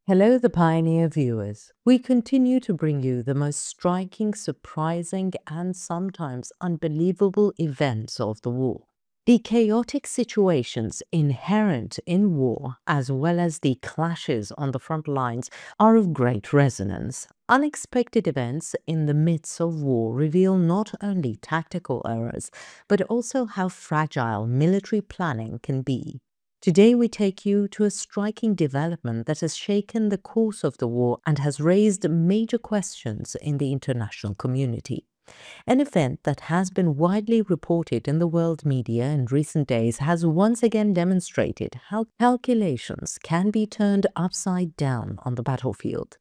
Hello, the Pioneer viewers. We continue to bring you the most striking, surprising, and sometimes unbelievable events of the war. The chaotic situations inherent in war, as well as the clashes on the front lines, are of great resonance. Unexpected events in the midst of war reveal not only tactical errors, but also how fragile military planning can be. Today, we take you to a striking development that has shaken the course of the war and has raised major questions in the international community. An event that has been widely reported in the world media in recent days has once again demonstrated how calculations can be turned upside down on the battlefield.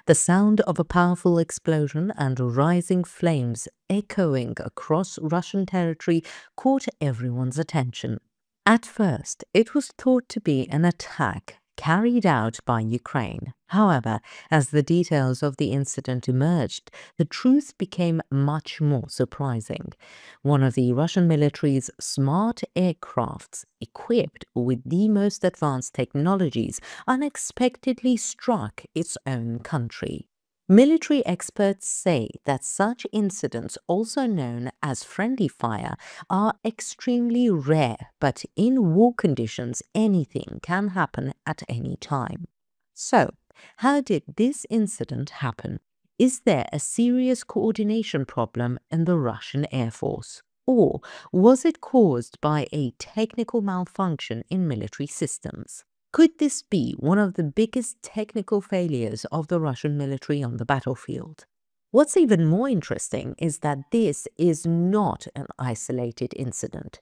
The sound of a powerful explosion and rising flames echoing across Russian territory caught everyone's attention. At first, it was thought to be an attack carried out by Ukraine. However, as the details of the incident emerged, the truth became much more surprising. One of the Russian military's smart aircrafts, equipped with the most advanced technologies, unexpectedly struck its own country. Military experts say that such incidents, also known as friendly fire, are extremely rare, but in war conditions, anything can happen at any time. So, how did this incident happen? Is there a serious coordination problem in the Russian Air Force? Or was it caused by a technical malfunction in military systems? Could this be one of the biggest technical failures of the Russian military on the battlefield? What's even more interesting is that this is not an isolated incident.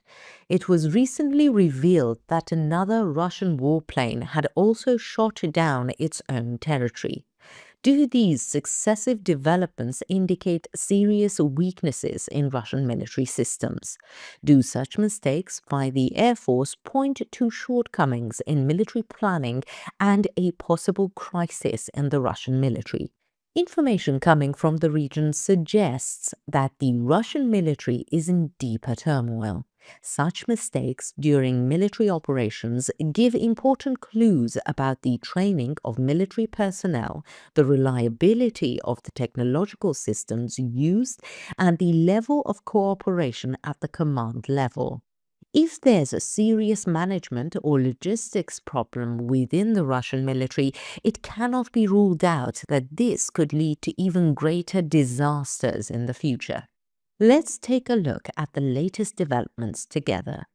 It was recently revealed that another Russian warplane had also shot down its own territory. Do these successive developments indicate serious weaknesses in Russian military systems? Do such mistakes by the Air Force point to shortcomings in military planning and a possible crisis in the Russian military? Information coming from the region suggests that the Russian military is in deeper turmoil. Such mistakes during military operations give important clues about the training of military personnel, the reliability of the technological systems used, and the level of cooperation at the command level. If there's a serious management or logistics problem within the Russian military, it cannot be ruled out that this could lead to even greater disasters in the future. Let's take a look at the latest developments together.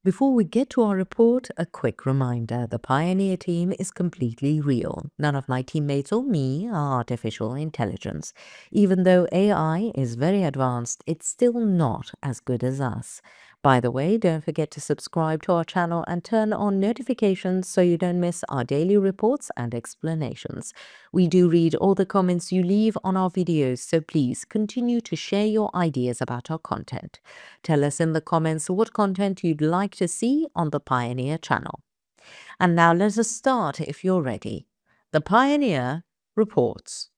Before we get to our report, a quick reminder: the Pioneer team is completely real. None of my teammates or me are artificial intelligence. Even though AI is very advanced, it's still not as good as us. By the way, don't forget to subscribe to our channel and turn on notifications so you don't miss our daily reports and explanations. We do read all the comments you leave on our videos, so please continue to share your ideas about our content. Tell us in the comments what content you'd like to see on the Pioneer channel. And now let us start if you're ready. The Pioneer reports.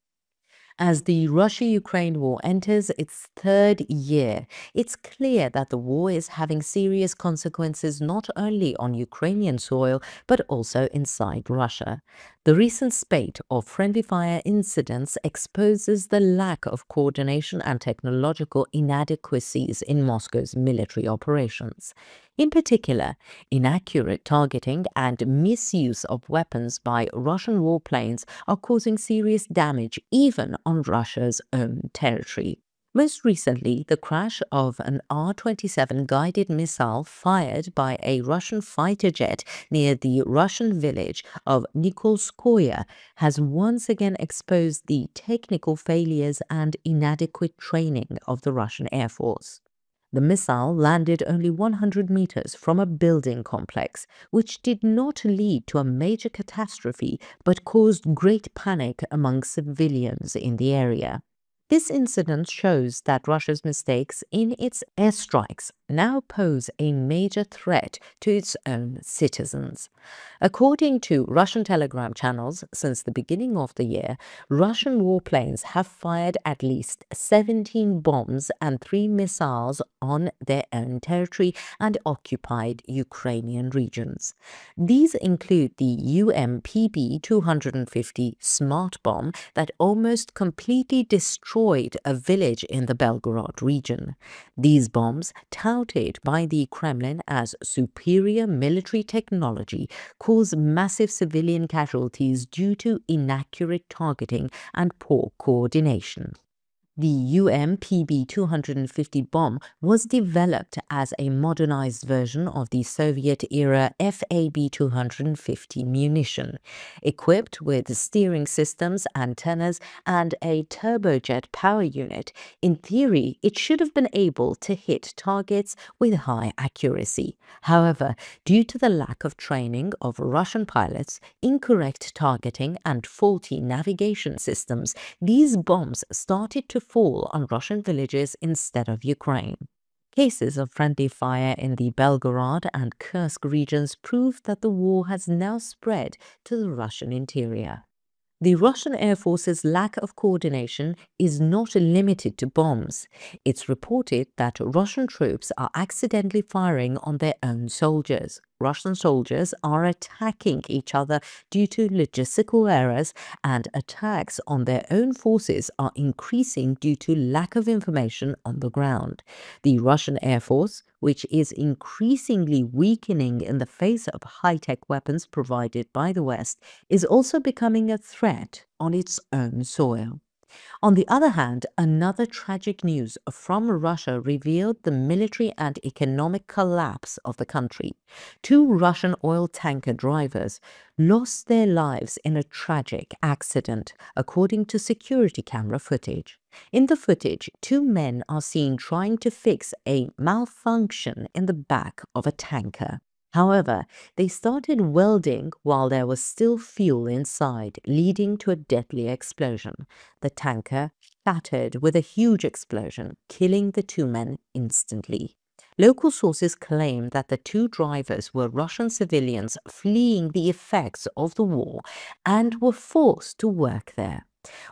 As the Russia-Ukraine war enters its third year, it's clear that the war is having serious consequences not only on Ukrainian soil, but also inside Russia. The recent spate of friendly fire incidents exposes the lack of coordination and technological inadequacies in Moscow's military operations. In particular, inaccurate targeting and misuse of weapons by Russian warplanes are causing serious damage even on Russia's own territory. Most recently, the crash of an R-27 guided missile fired by a Russian fighter jet near the Russian village of Nikolskoye has once again exposed the technical failures and inadequate training of the Russian Air Force. The missile landed only 100 meters from a building complex, which did not lead to a major catastrophe but caused great panic among civilians in the area. This incident shows that Russia's mistakes in its airstrikes now pose a major threat to its own citizens. According to Russian telegram channels, since the beginning of the year, Russian warplanes have fired at least 17 bombs and 3 missiles on their own territory and occupied Ukrainian regions. These include the UMPB 250 smart bomb that almost completely destroyed a village in the Belgorod region. These bombs, touted by the Kremlin as superior military technology, cause massive civilian casualties due to inaccurate targeting and poor coordination. The UMPB 250 bomb was developed as a modernized version of the Soviet-era FAB 250 munition. Equipped with steering systems, antennas, and a turbojet power unit, in theory, it should have been able to hit targets with high accuracy. However, due to the lack of training of Russian pilots, incorrect targeting, and faulty navigation systems, these bombs started to fall on Russian villages instead of Ukraine. Cases of friendly fire in the Belgorod and Kursk regions prove that the war has now spread to the Russian interior. The Russian Air Force's lack of coordination is not limited to bombs. It's reported that Russian troops are accidentally firing on their own soldiers. Russian soldiers are attacking each other due to logistical errors, and attacks on their own forces are increasing due to lack of information on the ground. The Russian Air Force, which is increasingly weakening in the face of high-tech weapons provided by the West, is also becoming a threat on its own soil. On the other hand, another tragic news from Russia revealed the military and economic collapse of the country. 2 Russian oil tanker drivers lost their lives in a tragic accident, according to security camera footage. In the footage, 2 men are seen trying to fix a malfunction in the back of a tanker. However, they started welding while there was still fuel inside, leading to a deadly explosion. The tanker shattered with a huge explosion, killing the 2 men instantly. Local sources claim that the 2 drivers were Russian civilians fleeing the effects of the war and were forced to work there.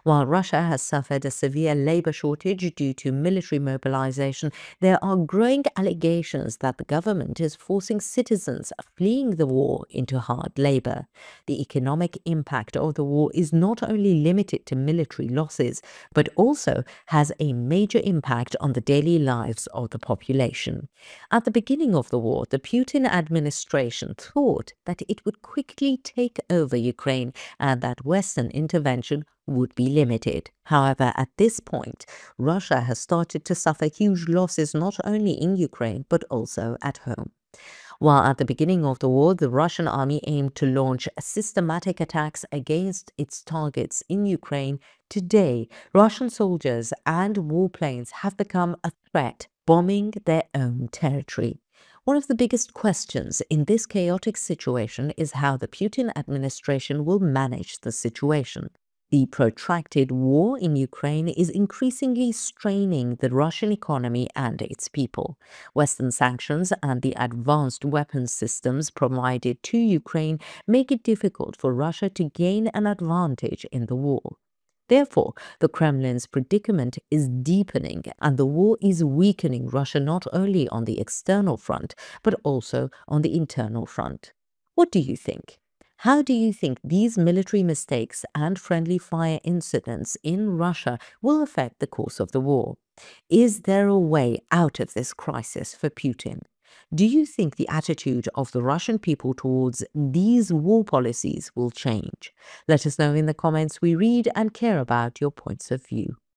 While Russia has suffered a severe labor shortage due to military mobilization, there are growing allegations that the government is forcing citizens fleeing the war into hard labor. The economic impact of the war is not only limited to military losses, but also has a major impact on the daily lives of the population. At the beginning of the war, the Putin administration thought that it would quickly take over Ukraine and that Western intervention would be limited. However, at this point, Russia has started to suffer huge losses not only in Ukraine but also at home. While at the beginning of the war, the Russian army aimed to launch systematic attacks against its targets in Ukraine, today Russian soldiers and warplanes have become a threat, bombing their own territory. One of the biggest questions in this chaotic situation is how the Putin administration will manage the situation. The protracted war in Ukraine is increasingly straining the Russian economy and its people. Western sanctions and the advanced weapons systems provided to Ukraine make it difficult for Russia to gain an advantage in the war. Therefore, the Kremlin's predicament is deepening, and the war is weakening Russia not only on the external front, but also on the internal front. What do you think? How do you think these military mistakes and friendly fire incidents in Russia will affect the course of the war? Is there a way out of this crisis for Putin? Do you think the attitude of the Russian people towards these war policies will change? Let us know in the comments. We read and care about your points of view.